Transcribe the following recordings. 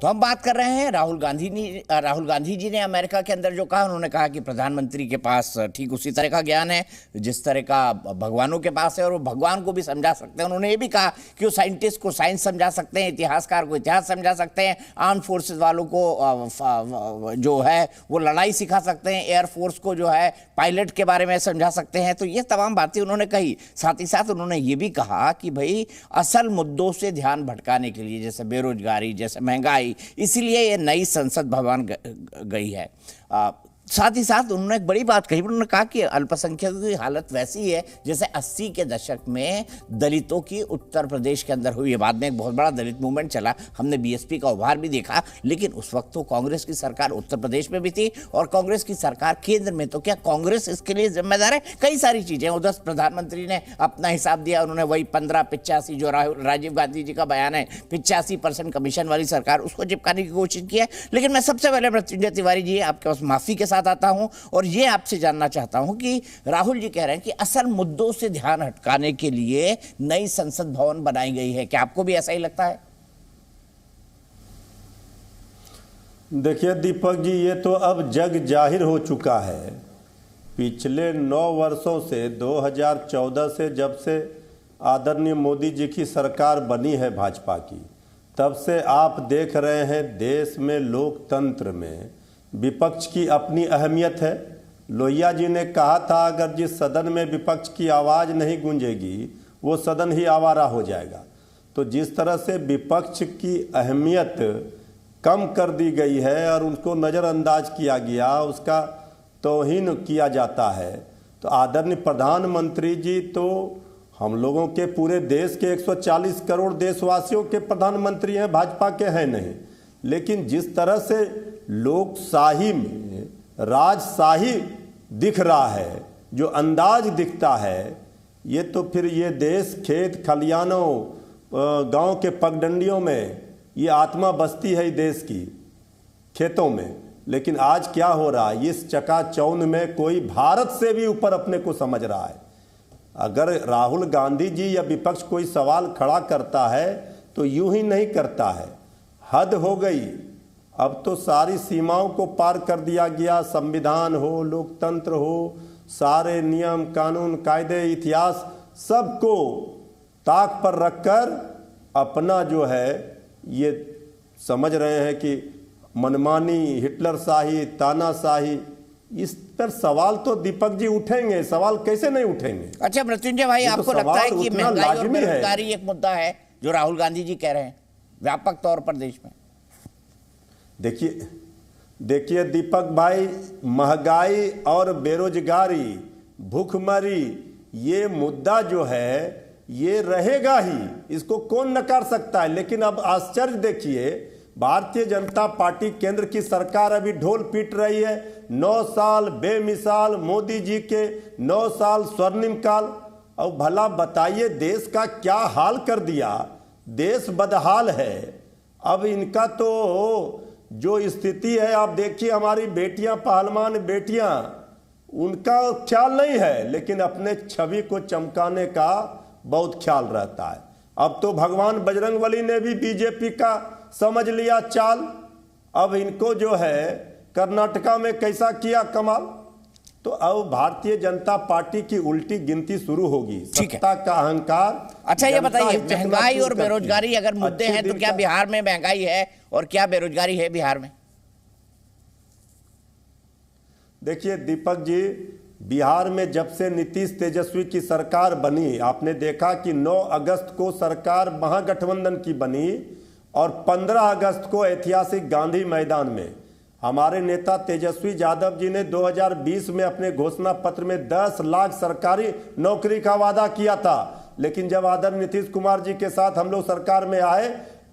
तो हम बात कर रहे हैं राहुल गांधी जी ने अमेरिका के अंदर जो कहा, उन्होंने कहा कि प्रधानमंत्री के पास ठीक उसी तरह का ज्ञान है जिस तरह का भगवानों के पास है, और वो भगवान को भी समझा सकते हैं। उन्होंने ये भी कहा कि वो साइंटिस्ट को साइंस समझा सकते हैं, इतिहासकार को इतिहास समझा सकते हैं, आर्म फोर्सेज वालों को जो है वो लड़ाई सिखा सकते हैं, एयरफोर्स को जो है पायलट के बारे में समझा सकते हैं। तो ये तमाम बातें उन्होंने कही। साथ ही साथ उन्होंने ये भी कहा कि भाई असल मुद्दों से ध्यान भटकाने के लिए, जैसे बेरोजगारी, जैसे महंगाई, इसलिए ये नई संसद भवन गई है। साथ ही साथ उन्होंने एक बड़ी बात कही। उन्होंने कहा कि अल्पसंख्यकों की हालत वैसी है जैसे 80 के दशक में दलितों की उत्तर प्रदेश के अंदर हुई है। बाद में एक बहुत बड़ा दलित मूवमेंट चला, हमने बीएसपी का उभार भी देखा, लेकिन उस वक्त तो कांग्रेस की सरकार उत्तर प्रदेश में भी थी और कांग्रेस की सरकार केंद्र में। तो क्या कांग्रेस इसके लिए जिम्मेदार है? कई सारी चीजें उधर प्रधानमंत्री ने अपना हिसाब दिया, उन्होंने वही 1585 जो राजीव गांधी जी का बयान है, 85% कमीशन वाली सरकार, उसको चिपकाने की कोशिश की है। लेकिन मैं सबसे पहले मृत्युंजय तिवारी जी आपके पास माफी के साथ आता हूं और ये आपसे जानना चाहता हूं कि राहुल जी कह रहे हैं कि असल मुद्दों से ध्यान हटकाने के लिए नई संसद भवन बनाई गई है। क्या आपको भी ऐसा ही लगता है? देखिए दीपक जी, ये तो अब जग जाहिर हो चुका है। पिछले 9 वर्षों से 2014 से जब से आदरणीय मोदी जी की सरकार बनी है भाजपा की, तब से आप देख रहे हैं देश में लोकतंत्र में विपक्ष की अपनी अहमियत है। लोहिया जी ने कहा था, अगर जिस सदन में विपक्ष की आवाज़ नहीं गूंजेगी वो सदन ही आवारा हो जाएगा। तो जिस तरह से विपक्ष की अहमियत कम कर दी गई है और उनको नज़रअंदाज किया गया, उसका तौहीन किया जाता है, तो आदरणीय प्रधानमंत्री जी तो हम लोगों के पूरे देश के 140 करोड़ देशवासियों के प्रधानमंत्री हैं, भाजपा के हैं नहीं। लेकिन जिस तरह से लोकशाही में राजशाही दिख रहा है, जो अंदाज दिखता है, ये तो फिर ये देश खेत खलियानों, गांव के पगडंडियों में ये आत्मा बसती है देश की, खेतों में। लेकिन आज क्या हो रहा है, इस चकाचौंध में कोई भारत से भी ऊपर अपने को समझ रहा है। अगर राहुल गांधी जी या विपक्ष कोई सवाल खड़ा करता है तो यूं ही नहीं करता है, हद हो गई। अब तो सारी सीमाओं को पार कर दिया गया। संविधान हो, लोकतंत्र हो, सारे नियम कानून कायदे इतिहास सबको ताक पर रखकर अपना जो है ये समझ रहे हैं कि मनमानी, हिटलर शाही, तानाशाही, इस पर सवाल तो दीपक जी उठेंगे। सवाल कैसे नहीं उठेंगे? अच्छा मृत्युंजय भाई, आपको लगता है कि महंगाई और बेरोजगारी एक मुद्दा है जो राहुल गांधी जी कह रहे हैं व्यापक तौर पर देश में? देखिए दीपक भाई, महंगाई और बेरोजगारी, भूखमरी, ये मुद्दा जो है ये रहेगा ही, इसको कौन नकार सकता है। लेकिन अब आश्चर्य देखिए, भारतीय जनता पार्टी केंद्र की सरकार अभी ढोल पीट रही है, 9 साल बेमिसाल मोदी जी के 9 साल स्वर्णिम काल। अब भला बताइए देश का क्या हाल कर दिया, देश बदहाल है। अब इनका तो जो स्थिति है आप देखिए, हमारी बेटियां, पहलवान बेटियां, उनका ख्याल नहीं है, लेकिन अपने छवि को चमकाने का बहुत ख्याल रहता है। अब तो भगवान बजरंगबली ने भी बीजेपी का समझ लिया चाल। अब इनको जो है कर्नाटका में कैसा किया कमाल। तो अब भारतीय जनता पार्टी की उल्टी गिनती शुरू होगी, सत्ता का अहंकार। अच्छा ये बताइए, महंगाई और बेरोजगारी अगर मुद्दे हैं तो क्या बिहार में महंगाई है और क्या बेरोजगारी है बिहार में? देखिए दीपक जी, बिहार में जब से नीतीश तेजस्वी की सरकार बनी, आपने देखा कि 9 अगस्त को सरकार महागठबंधन की बनी और 15 अगस्त को ऐतिहासिक गांधी मैदान में हमारे नेता तेजस्वी यादव जी ने 2020 में अपने घोषणा पत्र में 10 लाख सरकारी नौकरी का वादा किया था। लेकिन जब आदरणीय नीतीश कुमार जी के साथ हम लोग सरकार में आए,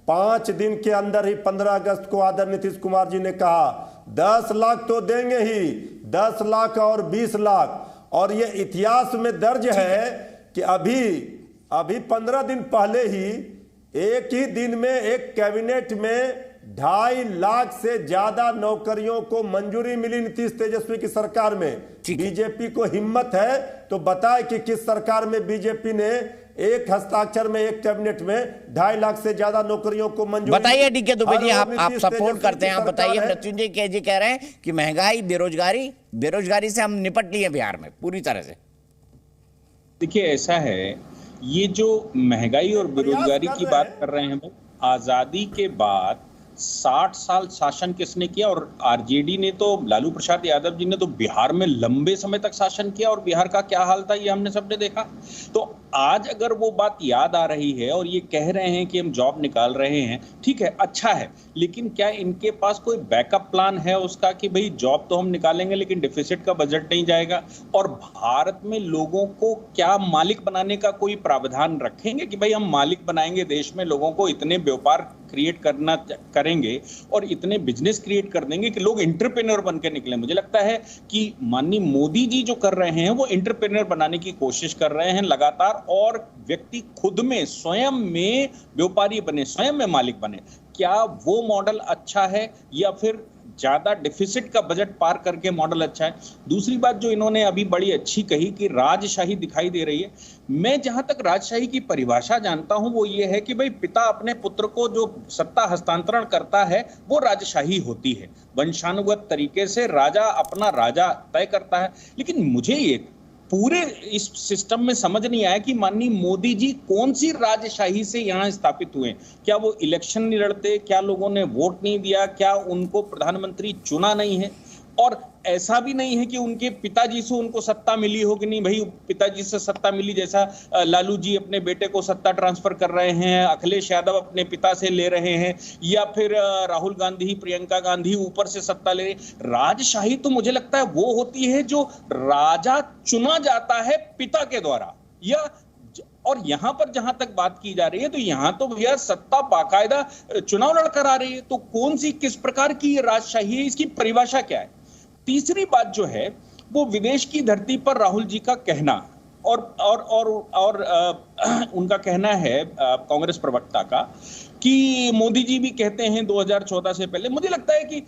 5 दिन के अंदर ही 15 अगस्त को आदरणीय नीतीश कुमार जी ने कहा 10 लाख तो देंगे ही, 10 लाख और 20 लाख। और ये इतिहास में दर्ज है कि अभी 15 दिन पहले ही एक ही दिन में एक कैबिनेट में 2.5 लाख से ज्यादा नौकरियों को मंजूरी मिली नीतीश तेजस्वी की सरकार में। बीजेपी को हिम्मत है तो बताए कि किस सरकार में बीजेपी ने एक हस्ताक्षर में, एक कैबिनेट में 2.5 लाख से ज्यादा नौकरियों को मंजूरी। बताइए डीके दुबे जी, आप नीतीश सपोर्ट तेजस्वी करते हैं, की आप बताइए। सरकार है। मृत्युंजय के जी कह रहे हैं कि महंगाई, बेरोजगारी से हम निपट लिए बिहार में पूरी तरह से। देखिए ऐसा है, ये जो महंगाई और बेरोजगारी की बात कर रहे हैं, आजादी के बाद 60 साल शासन किसने किया? और आरजेडी ने तो, लालू प्रसाद यादव जी ने तो बिहार में लंबे समय तक शासन किया, और बिहार का क्या हाल था ये हमने सबने देखा। तो आज अगर वो बात याद आ रही है और ये कह रहे हैं कि हम जॉब निकाल रहे हैं, ठीक है, अच्छा है, लेकिन क्या इनके पास कोई बैकअप प्लान है उसका कि भाई जॉब तो हम निकालेंगे लेकिन डिफिसिट का बजट नहीं जाएगा? और भारत में लोगों को क्या मालिक बनाने का कोई प्रावधान रखेंगे कि भाई हम मालिक बनाएंगे देश में, लोगों को इतने व्यापार क्रिएट करेंगे और इतने बिजनेस क्रिएट कर देंगे कि लोग एंटरप्रेन्योर बन के निकले? मुझे लगता है कि माननीय मोदी जी जो कर रहे हैं वो एंटरप्रेन्योर बनाने की कोशिश कर रहे हैं लगातार, और व्यक्ति खुद में, स्वयं में व्यापारी बने, स्वयं में मालिक बने। क्या वो मॉडल अच्छा है या फिर ज्यादा डिफिसिट का बजट पार करके मॉडल अच्छा है? दूसरी बात जो इन्होंने अभी बड़ी अच्छी कही कि राजशाही दिखाई दे रही है। मैं जहां तक राजशाही की परिभाषा जानता हूं वो ये है कि भाई पिता अपने पुत्र को जो सत्ता हस्तांतरण करता है वो राजशाही होती है। वंशानुगत तरीके से राजा अपना राजा तय करता है। लेकिन मुझे ये पूरे इस सिस्टम में समझ नहीं आया कि माननीय मोदी जी कौन सी राजशाही से यहाँ स्थापित हुए? क्या वो इलेक्शन नहीं लड़ते? क्या लोगों ने वोट नहीं दिया? क्या उनको प्रधानमंत्री चुना नहीं है? और ऐसा भी नहीं है कि उनके पिताजी से उनको सत्ता मिली हो कि नहीं भाई पिताजी से सत्ता मिली, जैसा लालू जी अपने बेटे को सत्ता ट्रांसफर कर रहे हैं, अखिलेश यादव अपने पिता से ले रहे हैं, या फिर राहुल गांधी, प्रियंका गांधी ऊपर से सत्ता ले रहे। राजशाही तो मुझे लगता है वो होती है जो राजा चुना जाता है पिता के द्वारा, या और यहां पर जहां तक बात की जा रही है तो यहां तो भैया सत्ता बाकायदा चुनाव लड़कर आ रही है। तो कौन सी, किस प्रकार की ये राजशाही है, इसकी परिभाषा क्या है? तीसरी बात जो है वो विदेश की धरती पर राहुल जी का कहना और उनका कहना है कांग्रेस प्रवक्ता का कि मोदी जी भी कहते हैं 2014 से पहले। मुझे लगता है कि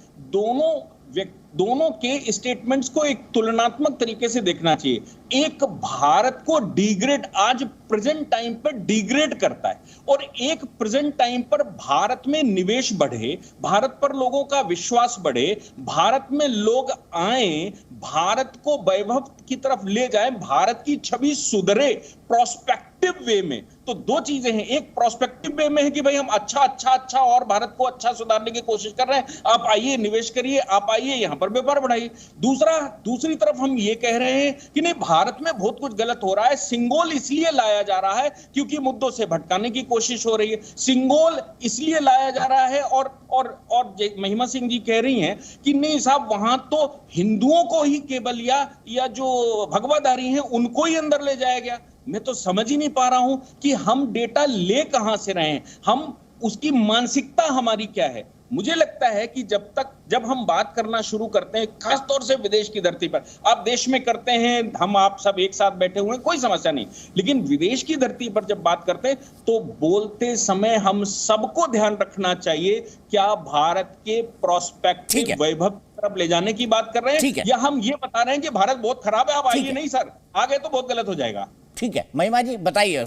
दोनों के स्टेटमेंट्स को एक तुलनात्मक तरीके से देखना चाहिए। एक भारत को डिग्रेड, आज प्रेजेंट टाइम पर डिग्रेड करता है, और एक प्रेजेंट टाइम पर भारत में निवेश बढ़े, भारत पर लोगों का विश्वास बढ़े, भारत में लोग आए, भारत को वैभव की तरफ ले जाए, भारत की छवि सुधरे प्रोस्पेक्टिव वे में। तो दो चीजें हैं, एक प्रोस्पेक्टिव वे में है कि भाई हम अच्छा और भारत को अच्छा सुधारने की कोशिश कर रहे हैं, आप आइए निवेश करिए, आप आइए यहां पर व्यापार बढ़ाइए। दूसरी तरफ हम ये कह रहे हैं कि नहीं, भारत में बहुत कुछ गलत हो रहा है, सिंगोल इसलिए लाया जा रहा है क्योंकि मुद्दों से भटकाने की कोशिश हो रही है, सिंगोल इसलिए लाया जा रहा है। और महिमा सिंह जी कह रही हैं कि नहीं साहब वहां तो हिंदुओं को ही केवल या जो भगवाधारी हैं उनको ही अंदर ले जाया गया। मैं तो समझ ही नहीं पा रहा हूं कि हम डेटा ले कहां से रहे हैं, हम उसकी मानसिकता हमारी क्या है। मुझे लगता है कि जब हम बात करना शुरू करते हैं, खासतौर से विदेश की धरती पर, आप देश में करते हैं, हम आप सब एक साथ बैठे हुए हैं, कोई समस्या नहीं, लेकिन विदेश की धरती पर जब बात करते हैं तो बोलते समय हम सबको ध्यान रखना चाहिए, क्या भारत के प्रोस्पेक्टिव वैभव तरफ ले जाने की बात कर रहे हैं, या हम ये बता रहे हैं कि भारत बहुत खराब है, आप आइए? नहीं सर, आगे तो बहुत गलत हो जाएगा। ठीक है महिमा जी, बताइए।